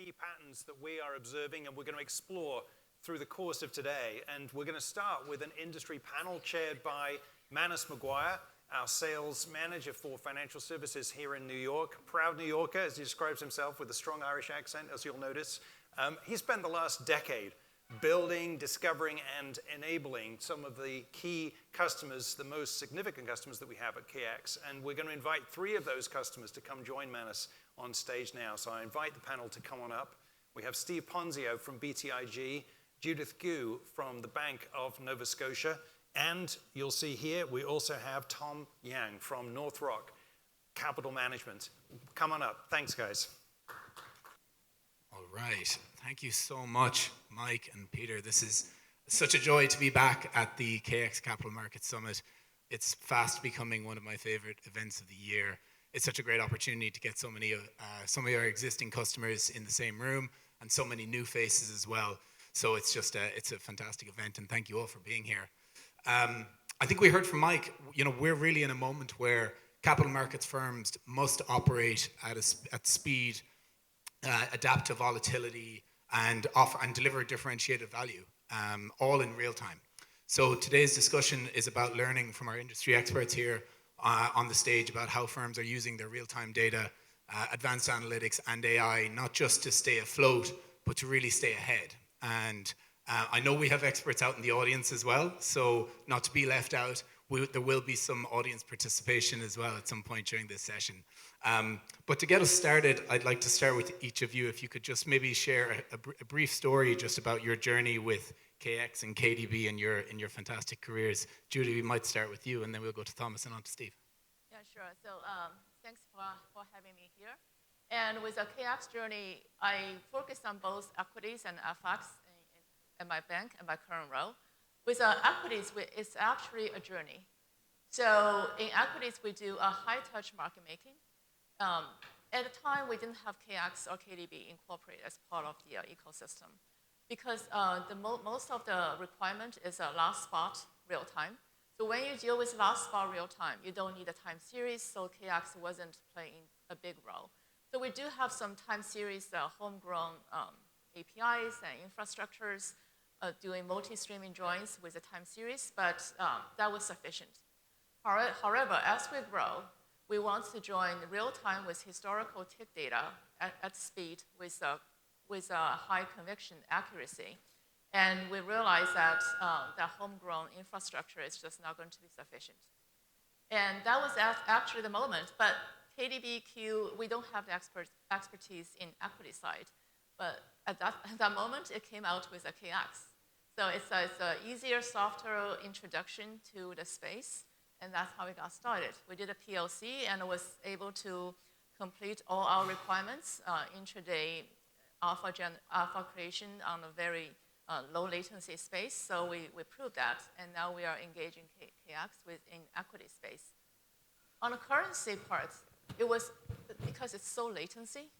key patterns that we are observing and we're going to explore through the course of today. And we're going to start with an industry panel chaired by Manus Maguire, our sales manager for financial services here in New York. Proud New Yorker, as he describes himself, with a strong Irish accent, as you'll notice. He spent the last decade building, discovering, and enabling some of the key customers, the most significant customers that we have at KX. And we're going to invite 3 of those customers to come join Manus on stage now. So I invite the panel to come on up. We have Steve Ponzio from BTIG, Judith Gu from the Bank of Nova Scotia, and you'll see here we also have Tom Yang from North Rock Capital Management. Come on up. Thanks, guys. All right. Thank you so much, Mike and Peter. This is such a joy to be back at the KX Capital Markets Summit. It's fast becoming one of my favorite events of the year. It's such a great opportunity to get so many of our existing customers in the same room and so many new faces as well. So it's a fantastic event, and thank you all for being here. I think we heard from Mike, we're really in a moment where capital markets firms must operate at speed, adapt to volatility, and offer and deliver differentiated value, all in real time. So today's discussion is about learning from our industry experts here on the stage about how firms are using their real-time data, advanced analytics, and AI, not just to stay afloat, but to really stay ahead. And I know we have experts out in the audience as well, so not to be left out, there will be some audience participation as well at some point during this session. But to get us started, I'd like to start with each of you. If you could just maybe share a brief story just about your journey with KX and KDB and your fantastic careers. Judy, we might start with you, and then we'll go to Thomas and on to Steve. Yeah, sure. So thanks for having me here. And with the KX journey, I focused on both equities and FX in my bank and my current role. With equities, it's actually a journey. So in equities, we do a high-touch market making. At the time, we didn't have KX or KDB incorporated as part of the ecosystem because most of the requirement is a last spot real time. So when you deal with last spot real time, you don't need a time series, so KX wasn't playing a big role. So we do have some time series, homegrown APIs and infrastructures, doing multi-streaming joins with a time series, but that was sufficient. However, as we grow, we want to join real time with historical tick data at speed with a high conviction accuracy. And we realize that that homegrown infrastructure is just not going to be sufficient. And that was actually the moment, but KDBQ, we don't have the expertise in equity side, but at that moment, it came out with a KX. So it's an easier, softer introduction to the space, and that's how we got started. We did a PLC and was able to complete all our requirements, intraday alpha creation on a very low latency space. So we proved that, and now we are engaging KX in equity space. On the currency part, it was because it's so latency,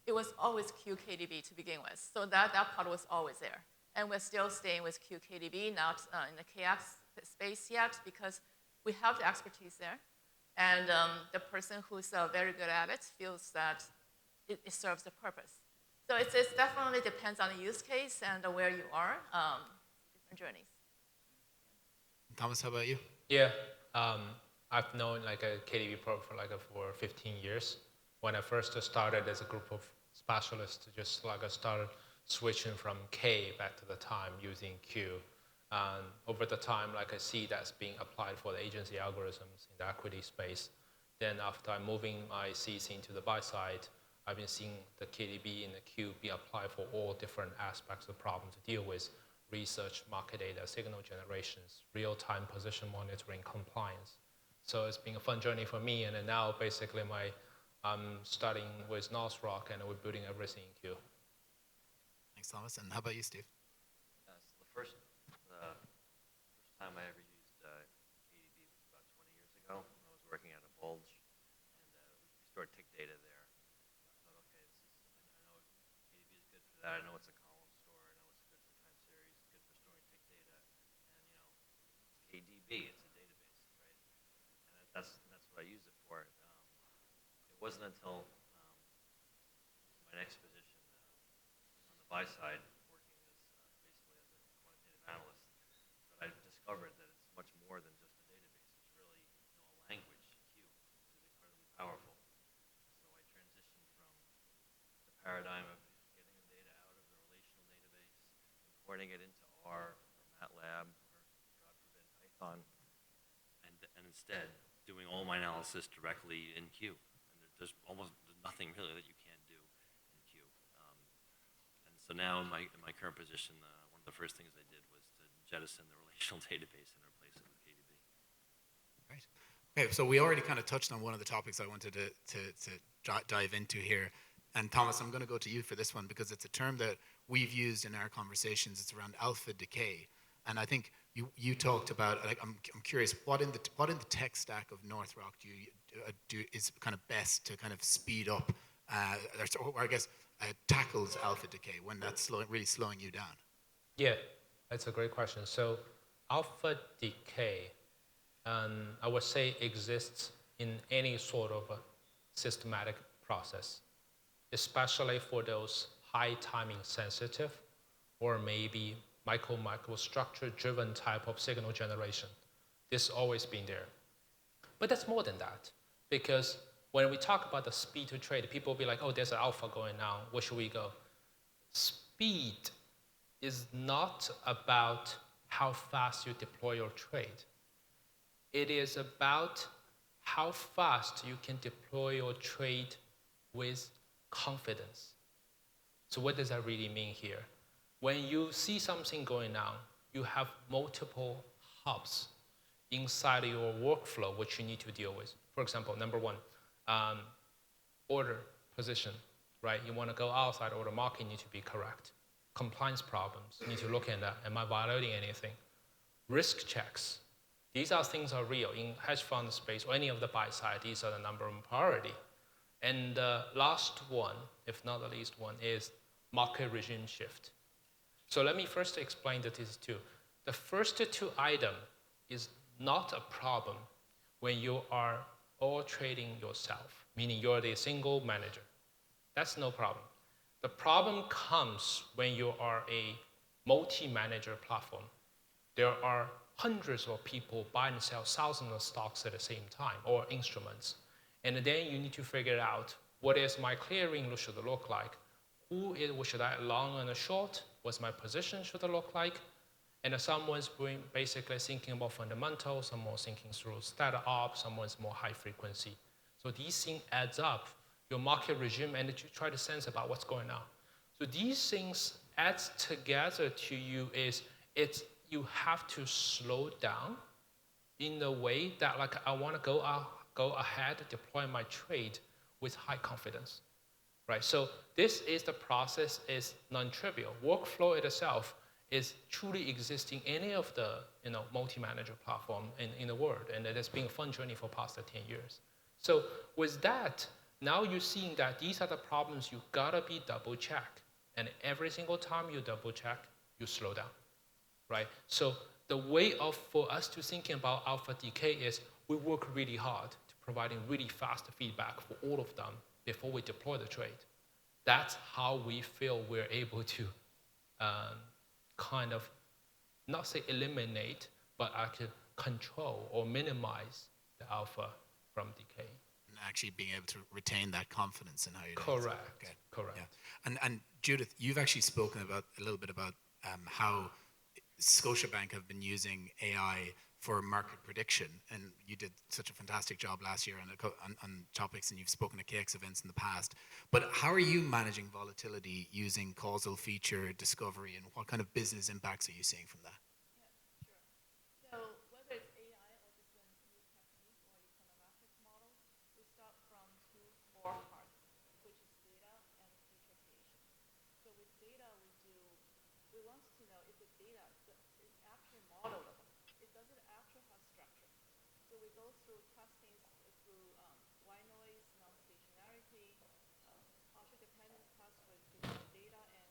it was always QKDB to begin with. So that part was always there. And we're still staying with QKDB, not in the KX space yet, because we have the expertise there. And the person who's very good at it feels that it serves the purpose. So it definitely depends on the use case and where you are, different journeys. Thomas, how about you? Yeah, I've known a KDB Pro for 15 years. When I first started as a group of specialists, just started switching from K back to the time using Q. And over the time, I see that's being applied for the agency algorithms in the equity space. Then after I'm moving my Cs into the buy side, I've been seeing the KDB and the Q be applied for all different aspects of the problem to deal with research, market data, signal generations, real-time position monitoring, compliance. So it's been a fun journey for me. And then now basically I'm starting with North Rock and we're building everything in Q. Thanks, Thomas. And how about you, Steve? So the first time I ever used KDB was about 20 years ago. I was working at a Bulge, and we stored tick data there. I thought, okay, I know KDB is good for that. I know it's a column store. I know it's good for time series, good for storing tick data. And it's KDB. It's a database, right? And that's what I use it for. It wasn't until my next position, buy side, working basically as a quantitative analyst, that I've discovered that it's much more than just a database. It's really a language, Q, which is incredibly powerful. So I transitioned from the paradigm of getting the data out of the relational database, importing it into R or MATLAB or, God forbid, Python, and instead doing all my analysis directly in Q. And there's nothing really that you can't do in Q. And so now in my current position, one of the first things I did was to jettison the relational database and replace it with KDB. Right. Okay, so we already kind of touched on one of the topics I wanted to dive into here. And Thomas, I'm going to go to you for this one because it's a term that we've used in our conversations. It's around alpha decay. And I think you talked about, like, I'm curious, what in the tech stack of North Rock do is kind of best to kind of speed up, or I guess tackles alpha decay when that's really slowing you down? Yeah, that's a great question. So alpha decay, I would say, exists in any sort of a systematic process, especially for those high timing sensitive or maybe microstructure driven type of signal generation. This has always been there. But that's more than that, because when we talk about the speed to trade, people will be like, oh, there's an alpha going now, where should we go? Speed is not about how fast you deploy your trade. It is about how fast you can deploy your trade with confidence. So what does that really mean here? When you see something going on, you have multiple hubs inside your workflow which you need to deal with. For example, number one, order position, right? You want to go outside order market, need to be correct. Compliance problems, you need to look at that. Am I violating anything? Risk checks. These are things are real. In hedge fund space or any of the buy side, these are the number one priority. And the last one, if not the least one, is market regime shift. So let me first explain these two. The first two items is not a problem when you are all trading yourself, meaning you're the single manager. That's no problem. The problem comes when you are a multi-manager platform. There are hundreds of people buy and sell thousands of stocks at the same time, or instruments. And then you need to figure out what is my clearing should look like, what should I long and short, what's my position should look like, and someone's basically thinking about fundamentals, someone's thinking through stat op, someone's more high frequency. So these things adds up, your market regime, and you try to sense about what's going on. So these things add together to you you have to slow down in the way that, like, I want to go ahead, deploy my trade with high confidence, right? So this is the process is non-trivial. Workflow itself is truly existing in any of the multi-manager platform in the world, and it has been a fun journey for past 10 years. So with that, now you're seeing that these are the problems you gotta be double check, and every single time you double check, you slow down, right? So the way for us to thinking about alpha decay is we work really hard to providing really fast feedback for all of them before we deploy the trade. That's how we feel we're able to kind of, not say eliminate, but actually control or minimize the alpha from decay. And actually being able to retain that confidence in how you're doing it. Correct. Okay. Correct. Yeah. And Judith, you've actually spoken a little bit about how Scotiabank have been using AI for market prediction, and you did such a fantastic job last year on topics, and you've spoken at KX events in the past. But how are you managing volatility using causal feature discovery, and what kind of business impacts are you seeing from that? Yeah, sure. So whether it's AI or different new techniques or econometric models, we start from two core parts, which is data and feature creation. So with data, we want to know if the data is actually modelable. It doesn't actually have structure. So we go through testing through white noise, non-stationarity, partial dependence tests with different data and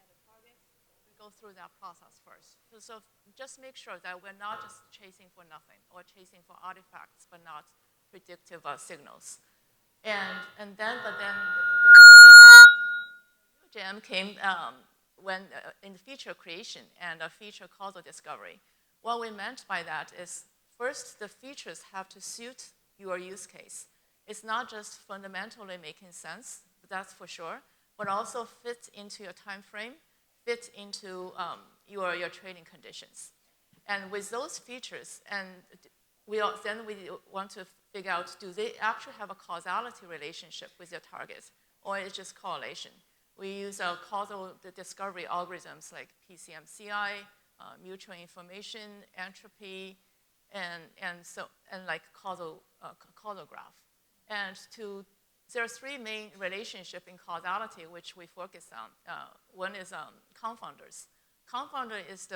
the targets. We go through that process first. So just make sure that we're not just chasing for nothing or chasing for artifacts but not predictive signals. But then the FEM came when in the feature creation and a feature causal discovery. What we meant by that is, first, the features have to suit your use case. It's not just fundamentally making sense, that's for sure, but also fit into your time frame, fit into your trading conditions. And with those features, and then we want to figure out, do they actually have a causality relationship with your targets, or it's just correlation? We use causal discovery algorithms like PCMCI, mutual information, entropy, and like causal graph. And there are three main relationships in causality which we focus on. One is confounders. Confounder is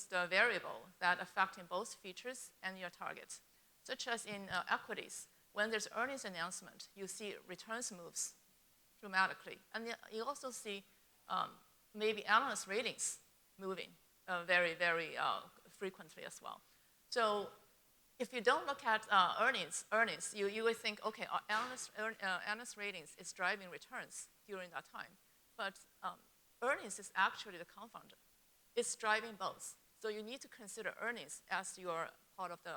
the variable that affecting both features and your targets, such as in equities. When there's earnings announcement, you see returns moves dramatically, and you also see maybe analyst ratings moving very, very frequently as well. So if you don't look at earnings, you would think, okay, analyst ratings is driving returns during that time, but earnings is actually the confounder. It's driving both. So you need to consider earnings as your part of the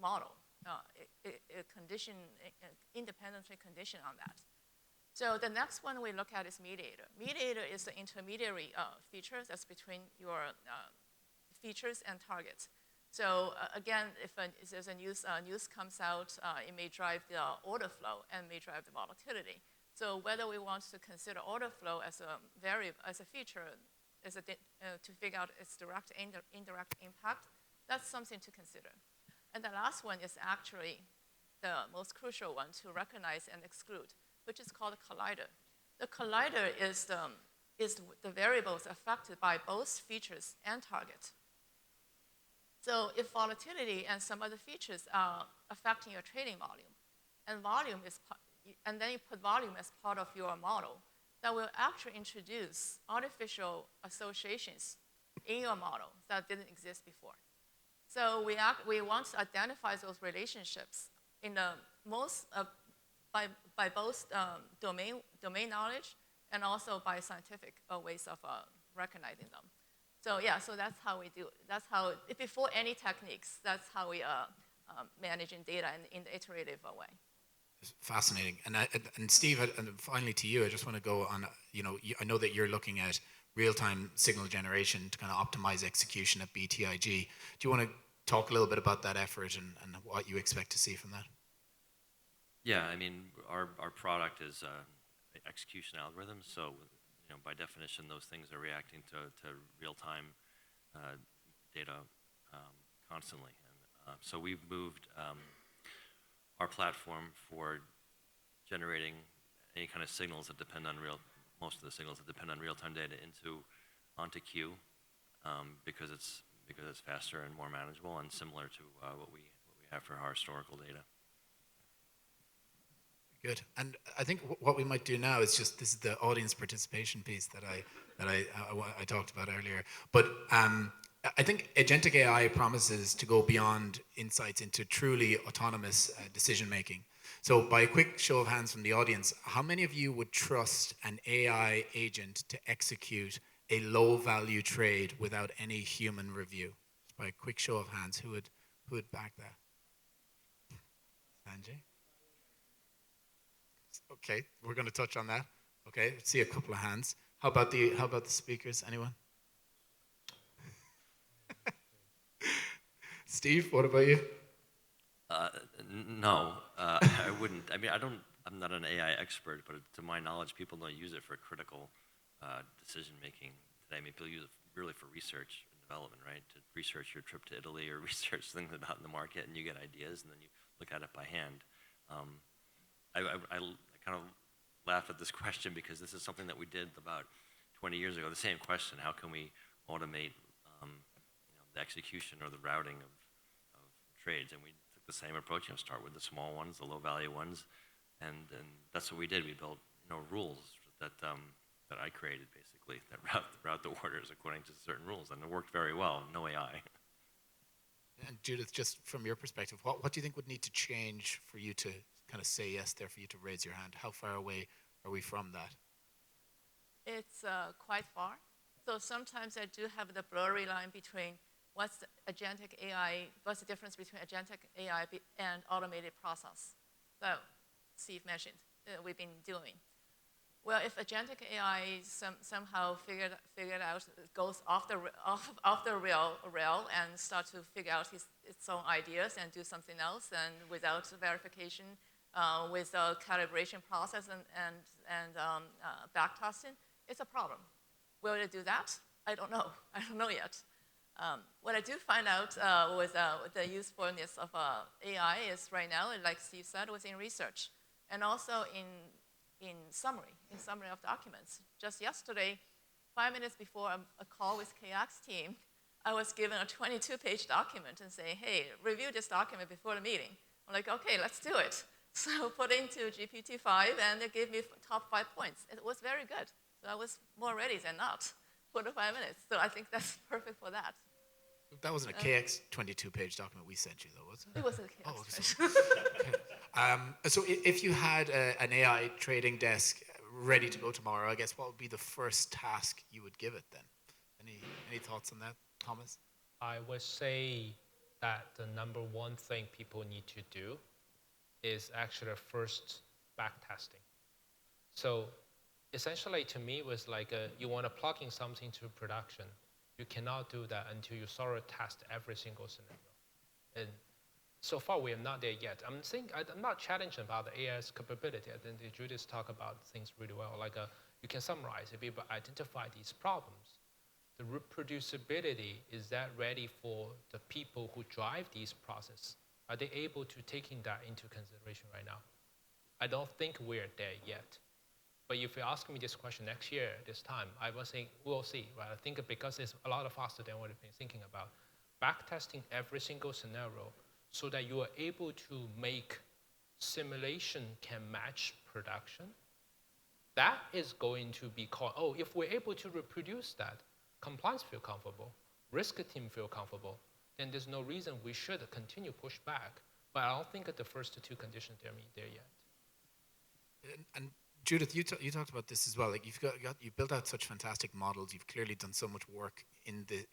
model, independently condition on that. So the next one we look at is mediator. Mediator is the intermediary feature that's between your features and targets. So again, if there's a news comes out, it may drive the order flow and may drive the volatility. So whether we want to consider order flow as a variable, as a feature, to figure out its direct and indirect impact, that's something to consider. And the last one is actually the most crucial one to recognize and exclude, which is called a collider. The collider is the variables affected by both features and target. So if volatility and some other features are affecting your trading volume, and then you put volume as part of your model, that will actually introduce artificial associations in your model that didn't exist before. So we want to identify those relationships in the most by both domain knowledge and also by scientific ways of recognizing them. So yeah, so that's how we do it. That's how, before any techniques, that's how we managing data in the iterative way. It's fascinating. And Steve, and finally to you, I just want to go on, I know that you're looking at real-time signal generation to kind of optimize execution at BTIG. Do you want to talk a little bit about that effort and what you expect to see from that? Yeah, I mean, our product is execution algorithms, so by definition, those things are reacting to real-time data constantly. And so we've moved our platform for generating any kind of signals that depend on most of the signals that depend on real-time data onto Q, because it's faster and more manageable and similar to what we have for our historical data. Good. And I think what we might do now is this is the audience participation piece that I talked about earlier. But I think agentic AI promises to go beyond insights into truly autonomous decision making. So by a quick show of hands from the audience, how many of you would trust an AI agent to execute a low value trade without any human review? Just by a quick show of hands, who would back that? Sanjay? Okay, we're going to touch on that. Okay, let's see a couple of hands. How about the speakers? Anyone? Steve, what about you? No, I wouldn't. I mean, I'm not an AI expert, but to my knowledge, people don't use it for critical decision making today. I mean, people use it really for research and development, right? To research your trip to Italy or research things about in the market, and you get ideas, and then you look at it by hand. I kind of laugh at this question because this is something that we did about 20 years ago. The same question: how can we automate the execution or the routing of trades? And we took the same approach. Start with the small ones, the low value ones, and that's what we did. We built rules that I created basically that route the orders according to certain rules, and it worked very well. No AI. And Judith, just from your perspective, what do you think would need to change for you to kind of say yes there, for you to raise your hand? How far away are we from that? it's quite far. So sometimes I do have the blurry line between what's the agentic AI, what's the difference between agentic AI and automated process. So Steve mentioned we've been doing. Well, if agentic AI somehow figured out, goes off the rail and start to figure out its own ideas and do something else, and without verification, with a calibration process and backtesting, it's a problem. Will it do that? I don't know. I don't know yet. What I do find out with the usefulness of AI is right now, like Steve said, was in research, and also in summary of documents. Just yesterday, 5 minutes before a call with KX team, I was given a 22-page document and saying, hey, review this document before the meeting. I'm like, okay, let's do it. So put into GPT-5, and it gave me top 5 points. It was very good. So I was more ready than not for the 5 minutes. So I think that's perfect for that. That wasn't a KX 22-page document we sent you, though, was it? It was a KX. So if you had an AI trading desk ready to go tomorrow, I guess what would be the first task you would give it then? Any thoughts on that, Thomas? I would say that the number one thing people need to do is actually first backtesting. So essentially, to me, it was like you want to plug in something to production. You cannot do that until you sort of test every single scenario. And so far, we are not there yet. I'm not challenging about the AI's capability. I think Judith talked about things really well. Like you can summarize, if people identify these problems, the reproducibility, is that ready for the people who drive these processes? Are they able to taking that into consideration right now? I don't think we're there yet. But if you ask me this question next year, this time, I will say, we'll see. Right? I think because it's a lot faster than what we've been thinking about. Backtesting every single scenario so that you are able to make simulation can match production. That is going to be called, if we're able to reproduce that, compliance feel comfortable, risk team feel comfortable, then there's no reason we should continue push back. But I don't think that the first two conditions are there yet. And Judith, you talked about this as well. Like you've built out such fantastic models. You've clearly done so much work in the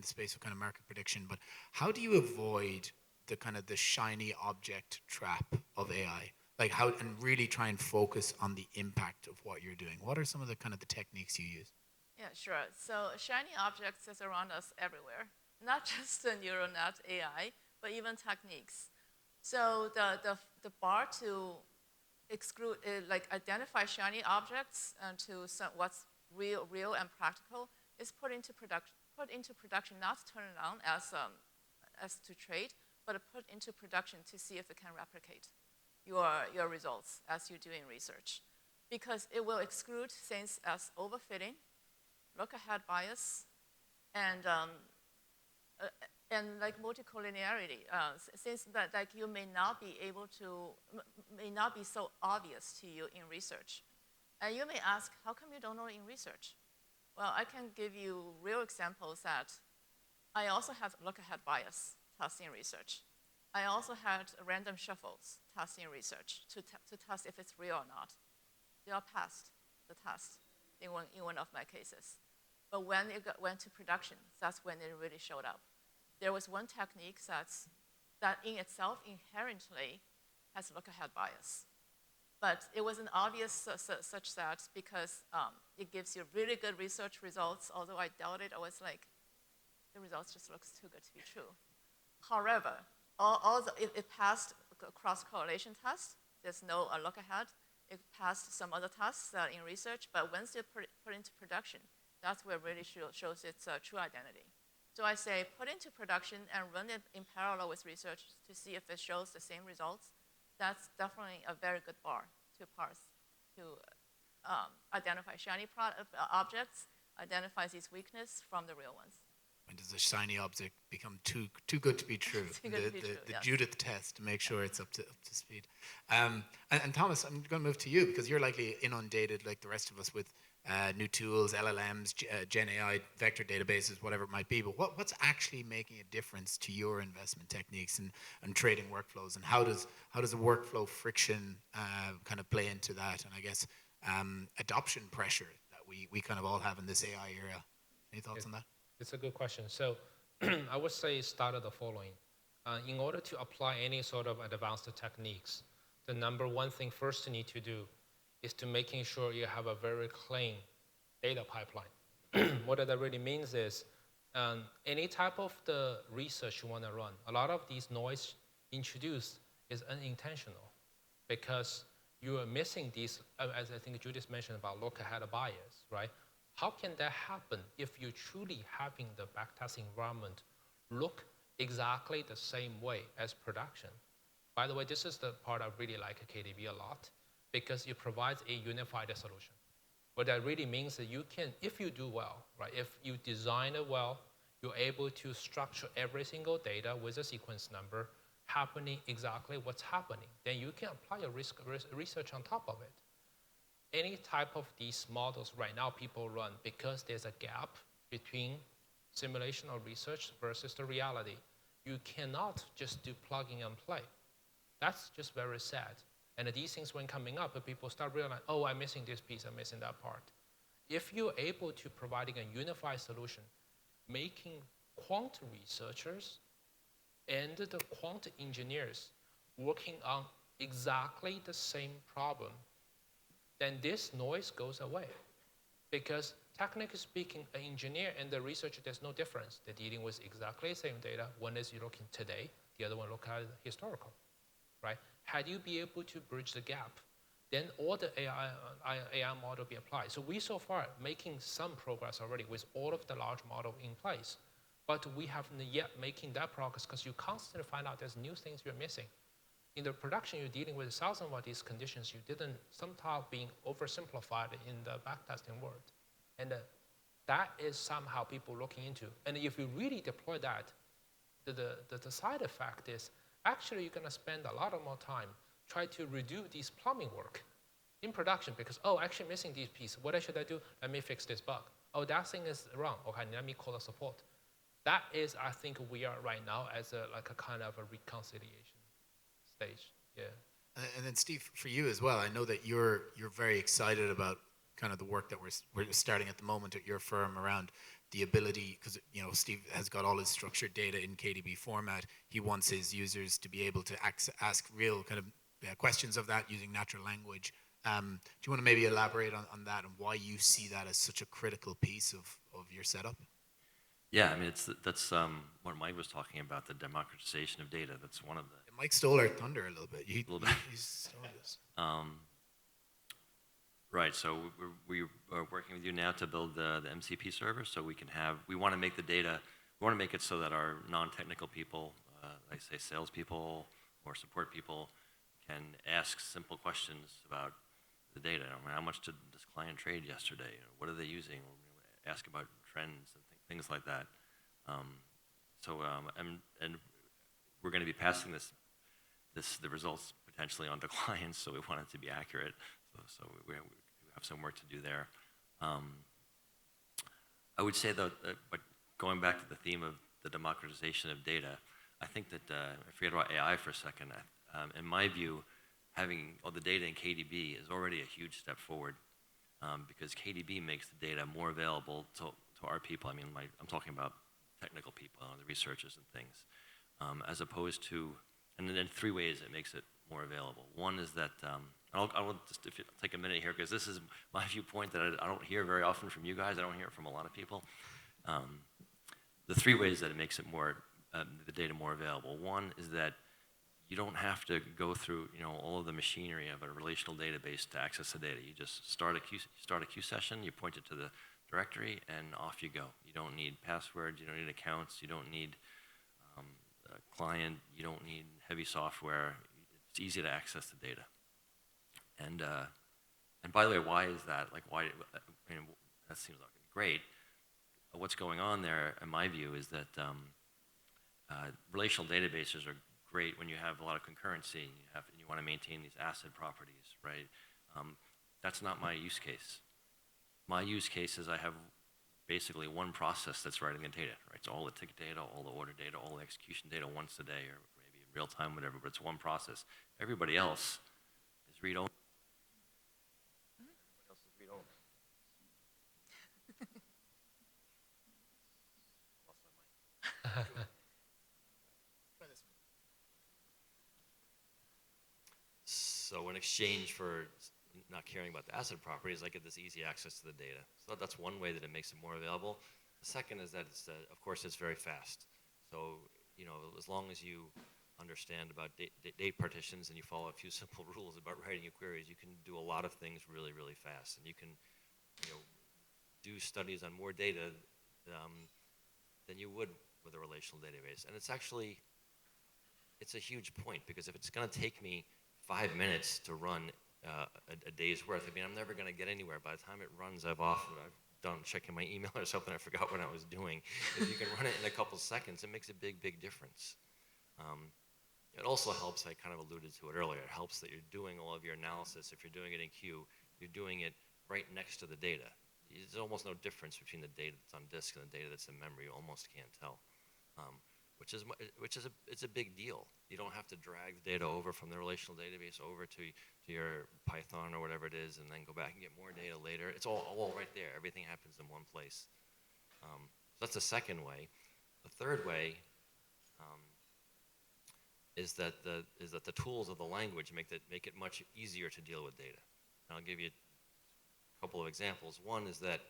space of kind of market prediction. But how do you avoid the kind of the shiny object trap of AI? Like and really try and focus on the impact of what you're doing. What are some of the kind of the techniques you use? Yeah, sure. So shiny objects is around us everywhere, not just the neural net AI, but even techniques. So the bar to exclude, identify shiny objects and to what's real and practical is put into production, not turn it on as to trade, but put into production to see if it can replicate your results as you're doing research, because it will exclude things as overfitting, look-ahead bias, and like multicollinearity, since that you may not be so obvious to you in research. And you may ask, how come you don't know in research? Well, I can give you real examples that I also had look-ahead bias testing research. I also had random shuffles testing research to test if it's real or not. They all passed the test in one of my cases. But when it went to production, that's when it really showed up. There was one technique that in itself inherently has look-ahead bias. But it wasn't obvious such that because it gives you really good research results, although I doubt it, I was like, the results just looks too good to be true. However, it passed a cross-correlation test. There's no look-ahead. It passed some other tests in research, but once you put into production, that's where it really shows its true identity. So I say put into production and run it in parallel with research to see if it shows the same results. That's definitely a very good bar to parse, to identify shiny objects, identify these weaknesses from the real ones. When does a shiny object become too good to be true? The Judith test to make sure it's up to speed. And Thomas, I'm going to move to you because you're likely inundated like the rest of us with new tools, LLMs, Gen AI, vector databases, whatever it might be. But what's actually making a difference to your investment techniques and trading workflows? And how does the workflow friction kind of play into that? And I guess adoption pressure that we kind of all have in this AI era. Any thoughts on that? It's a good question. So I would say start the following. In order to apply any sort of advanced techniques, the number one thing first you need to do is to making sure you have a very clean data pipeline. What that really means is any type of the research you want to run, a lot of these noise introduced is unintentional because you are missing these, as I think Judith mentioned about look-ahead bias, right? How can that happen if you truly having the backtest environment look exactly the same way as production? By the way, this is the part I really like KDB a lot because it provides a unified solution. What that really means that you can, if you do well, right? If you design it well, you're able to structure every single data with a sequence number happening exactly what's happening. Then you can apply your research on top of it. Any type of these models right now people run because there's a gap between simulation or research versus the reality. You cannot just do plugging and play. That's just very sad. And these things when coming up, people start realizing, oh, I'm missing this piece, I'm missing that part. If you're able to providing a unified solution, making quant researchers and the quant engineers working on exactly the same problem, then this noise goes away. Because technically speaking, an engineer and the researcher, there's no difference. They're dealing with exactly the same data. One is you're looking today, the other one look at historical, right? Had you be able to bridge the gap, then all the AI model be applied. So we so far making some progress already with all of the large model in place, but we haven't yet making that progress because you constantly find out there's new things you're missing. In the production, you're dealing with thousands of these conditions. You didn't somehow being oversimplified in the backtesting world. And that is somehow people looking into. And if you really deploy that, the side effect is actually you're going to spend a lot more time try to redo this plumbing work in production because, oh, actually missing this piece. What should I do? Let me fix this bug. Oh, that thing is wrong. Okay, let me call the support. That is, I think, we are right now as like a kind of a reconciliation stage. Yeah. And then Steve, for you as well, I know that you're very excited about kind of the work that we're starting at the moment at your firm around the ability, because Steve has got all his structured data in KDB format. He wants his users to be able to ask real kind of questions of that using natural language. Do you want to maybe elaborate on that and why you see that as such a critical piece of your setup? Yeah, I mean, that's what Mike was talking about, the democratization of data. That's one of the... Mike stole our thunder a little bit. He stole this. Right, so we are working with you now to build the MCP server so we want to make the data, we want to make it so that our non-technical people, like say salespeople or support people, can ask simple questions about the data. I mean, how much did this client trade yesterday? What are they using? Ask about trends and things like that. And we're going to be passing the results potentially on to clients, so we want it to be accurate. So we have some work to do there. I would say though, but going back to the theme of the democratization of data, I think that, forget about AI for a second, in my view, having all the data in KDB is already a huge step forward because KDB makes the data more available to our people. I mean, I'm talking about technical people, the researchers and things, as opposed to, and then 3 ways it makes it more available. One is that, I will just take a minute here because this is my viewpoint that I don't hear very often from you guys. I don't hear it from a lot of people. The 3 ways that it makes it more, the data more available. One is that you don't have to go through all of the machinery of a relational database to access the data. You just start a queue session, you point it to the directory, and off you go. You don't need passwords, you don't need accounts, you don't need a client, you don't need heavy software. It's easy to access the data. And by the way, why is that? Like, why? I mean, that seems like great. What's going on there, in my view, is that relational databases are great when you have a lot of concurrency and you want to maintain these ACID properties, right? That's not my use case. My use case is I have basically one process that's writing the data, right? It's all the ticket data, all the order data, all the execution data once a day, or maybe in real time, whatever, but it's one process. Everybody else is read-only. So in exchange for not caring about the asset properties, I get this easy access to the data. So that's one way that it makes it more available. The second is that it's, of course, it's very fast. So, as long as you understand about date partitions and you follow a few simple rules about writing your queries, you can do a lot of things really, really fast. And you can, do studies on more data than you would with a relational database. And it's a huge point, because if it's going to take me 5 minutes to run a day's worth, I'm never going to get anywhere. By the time it runs, I've done checking my email or something, I forgot what I was doing. If you can run it in a couple seconds, it makes a big, big difference. It also helps, I kind of alluded to it earlier, it helps that you're doing all of your analysis. If you're doing it in Q, you're doing it right next to the data. There's almost no difference between the data that's on disk and the data that's in memory. You almost can't tell, which is it's a big deal. You don't have to drag the data over from the relational database over to your Python or whatever it is, and then go back and get more data later. It's all right there. Everything happens in one place. So that's the second way. The third way is that the tools of the language make it much easier to deal with data. And I'll give you a couple of examples. One is that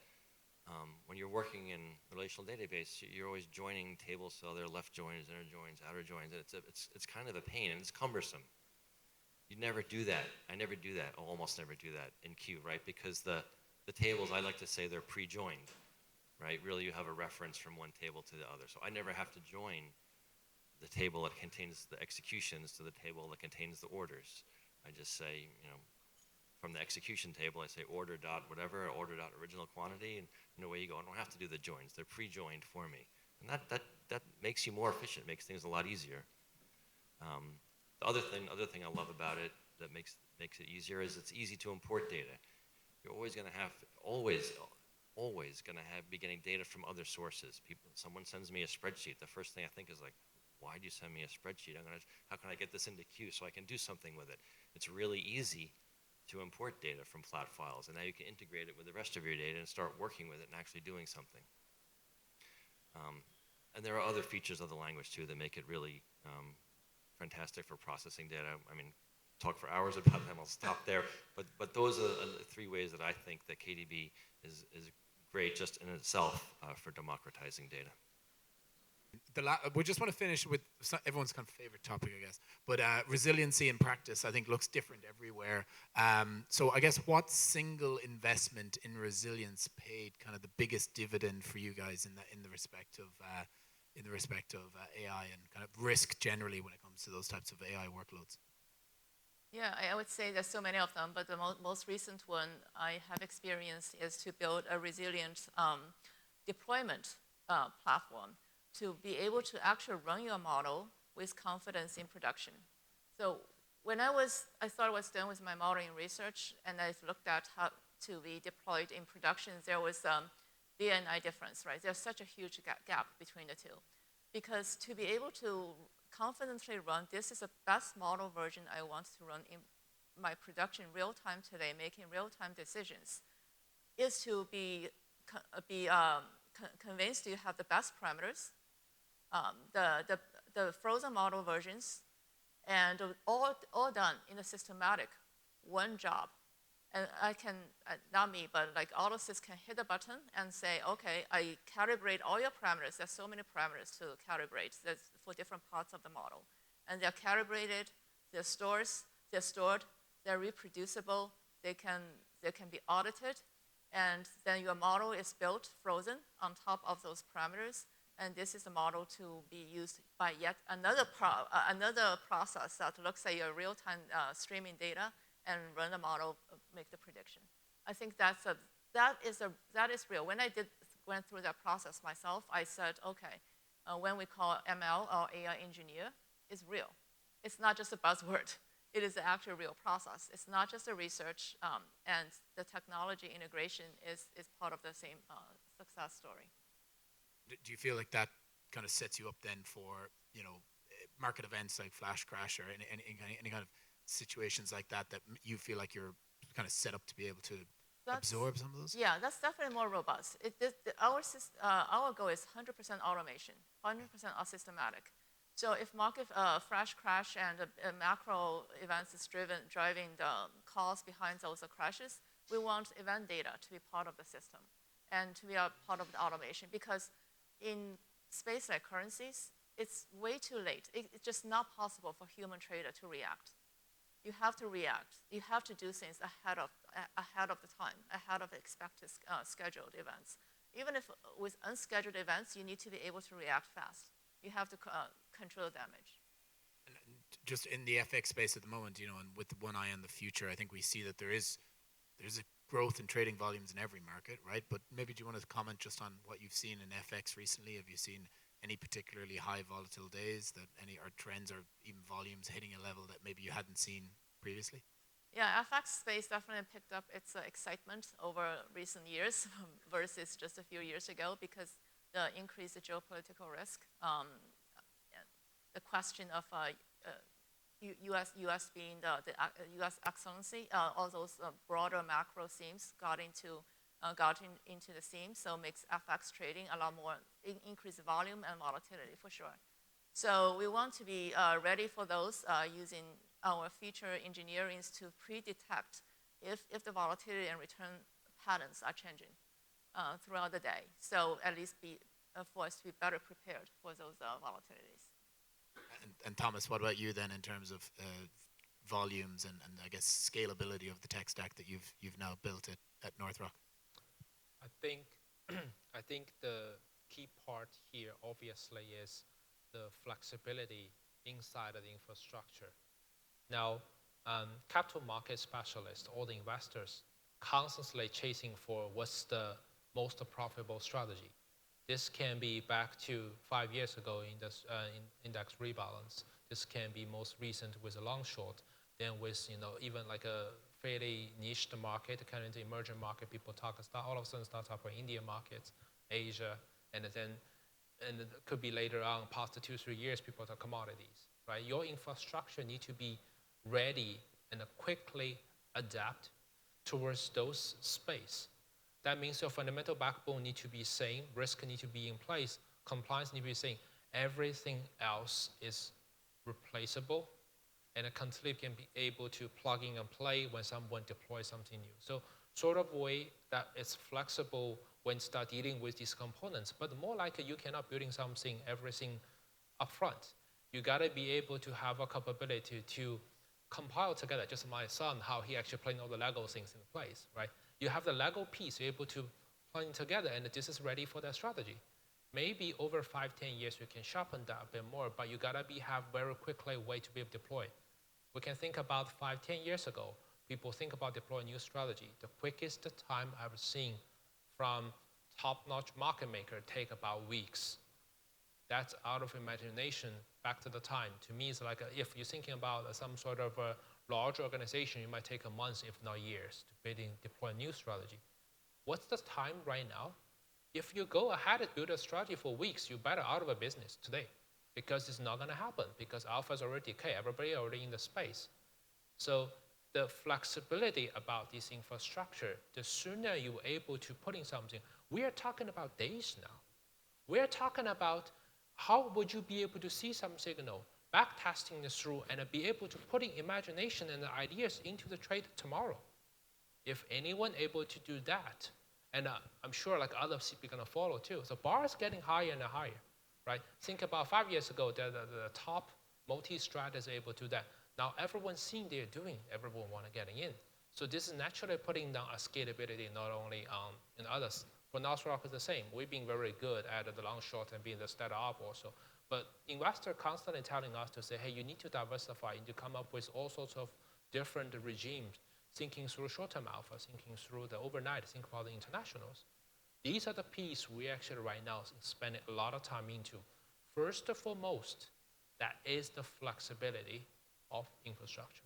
when you're working in a relational database, you're always joining tables, so they're left joins, inner joins, outer joins. And it's kind of a pain, and it's cumbersome. You never do that. I never do that. I almost never do that in Q, right? Because the tables, I like to say they're pre-joined, right? Really, you have a reference from one table to the other. So I never have to join the table that contains the executions to the table that contains the orders. I just say, from the execution table, I say order dot whatever, order dot original quantity, and away you go. I don't have to do the joins. They're pre-joined for me. And that makes you more efficient, makes things a lot easier. The other thing I love about it that makes it easier is it's easy to import data. You're always going to have, always going to be getting data from other sources. Someone sends me a spreadsheet. The first thing I think is like, why'd you send me a spreadsheet? How can I get this into Q so I can do something with it? It's really easy to import data from flat files, and now you can integrate it with the rest of your data and start working with it and actually doing something. And there are other features of the language too that make it really fantastic for processing data. Talk for hours about them. I'll stop there. But those are the three ways that I think that KDB is great just in itself for democratizing data. We just want to finish with everyone's kind of favorite topic, I guess. But resiliency in practice, I think, looks different everywhere. So I guess what single investment in resilience paid kind of the biggest dividend for you guys in the respect of AI and kind of risk generally when it comes to those types of AI workloads? Yeah, I would say there's so many of them, but the most recent one I have experienced is to build a resilient deployment platform to be able to actually run your model with confidence in production. So when I thought I was done with my modeling research, and I looked at how to be deployed in production, there was DNI difference, right? There's such a huge gap between the two. Because to be able to confidently run, this is the best model version I want to run in my production real time today, making real time decisions, is to be convinced you have the best parameters, the frozen model versions, and all done in a systematic one job. And I can, not me, but like AutoSys can hit a button and say, okay, I calibrate all your parameters. There's so many parameters to calibrate for different parts of the model. And they're calibrated, they're stored, they're reproducible, they can be audited, and then your model is built frozen on top of those parameters. And this is a model to be used by yet another process that looks at your real-time streaming data and run the model, make the prediction. I think that is real. When I went through that process myself, I said, okay, when we call ML or AI engineer, it's real. It's not just a buzzword. It is an actual real process. It's not just a research, and the technology integration is part of the same success story. Do you feel like that kind of sets you up then for, market events like flash crash or any kind of situations like that you feel like you're kind of set up to be able to absorb some of those? Yeah, that's definitely more robust. Our goal is 100% automation, 100% systematic. So if market flash crash and macro events is driving the cause behind those crashes, we want event data to be part of the system and to be a part of the automation, because in space like currencies, it's way too late. It's just not possible for human trader to react. You have to react. You have to do things ahead of the time, ahead of expected scheduled events. Even if with unscheduled events, you need to be able to react fast. You have to control damage. And just in the FX space at the moment, and with one eye on the future, I think we see that there's a growth in trading volumes in every market, right? But maybe do you want to comment just on what you've seen in FX recently? Have you seen any particularly high volatile days or trends or even volumes hitting a level that maybe you hadn't seen previously? Yeah, FX space definitely picked up its excitement over recent years versus just a few years ago, because the increased geopolitical risk, the question of U.S. being the U.S. excellency, all those broader macro themes got into the theme, so makes FX trading a lot more increased volume and volatility for sure. So we want to be ready for those using our feature engineering to pre-detect if the volatility and return patterns are changing throughout the day. So at least for us to be better prepared for those volatilities. And Thomas, what about you then in terms of volumes and I guess scalability of the tech stack that you've now built at North Rock? I think the key part here obviously is the flexibility inside of the infrastructure. Now, capital market specialists, all the investors, constantly chasing for what's the most profitable strategy. This can be back to 5 years ago in this index rebalance. This can be most recent with a long short. Then with even like a fairly niche market, kind of the emerging market, people all of a sudden start talking about Indian markets, Asia, and it could be later on, past the 2-3 years, people talk commodities, right? Your infrastructure need to be ready and quickly adapt towards those space. That means your fundamental backbone need to be same, risk need to be in place, compliance need to be same. Everything else is replaceable, and a constantly can be able to plug in and play when someone deploys something new. So sort of way that it's flexible when start dealing with these components, but more like you cannot building everything up front. You gotta be able to have a capability to compile together, just my son, how he actually playing all the Lego things in place, right? You have the Lego piece, you're able to plug together, and this is ready for that strategy. Maybe over 5-10 years, you can sharpen that a bit more, but you gotta have very quickly a way to be able to deploy. We can think about 5-10 years ago, people think about deploying new strategy. The quickest time I've seen from top-notch market maker take about weeks. That's out of imagination back to the time. To me, it's like if you're thinking about some sort of a large organization, it might take a month, if not years, to deploy a new strategy. What's the time right now? If you go ahead and build a strategy for weeks, you're better out of a business today, because it's not going to happen, because alpha's already decay, everybody already in the space. So the flexibility about this infrastructure, the sooner you're able to put in something, we are talking about days now. We're talking about how would you be able to see some signal, back testing this through, and be able to put in imagination and ideas into the trade tomorrow. If anyone able to do that, and I'm sure like others are going to follow too. So bar is getting higher and higher, right? Think about 5 years ago, the top multi-strat is able to do that. Now everyone's seeing they're doing, everyone want to get in. So this is naturally putting down a scalability not only in others. For North Rock is the same. We've been very good at the long short and being the startup also. But investors constantly telling us to say, hey, you need to diversify and to come up with all sorts of different regimes, thinking through short-term alpha, thinking through the overnight, think about the internationals. These are the pieces we actually right now spending a lot of time into. First and foremost, that is the flexibility of infrastructure.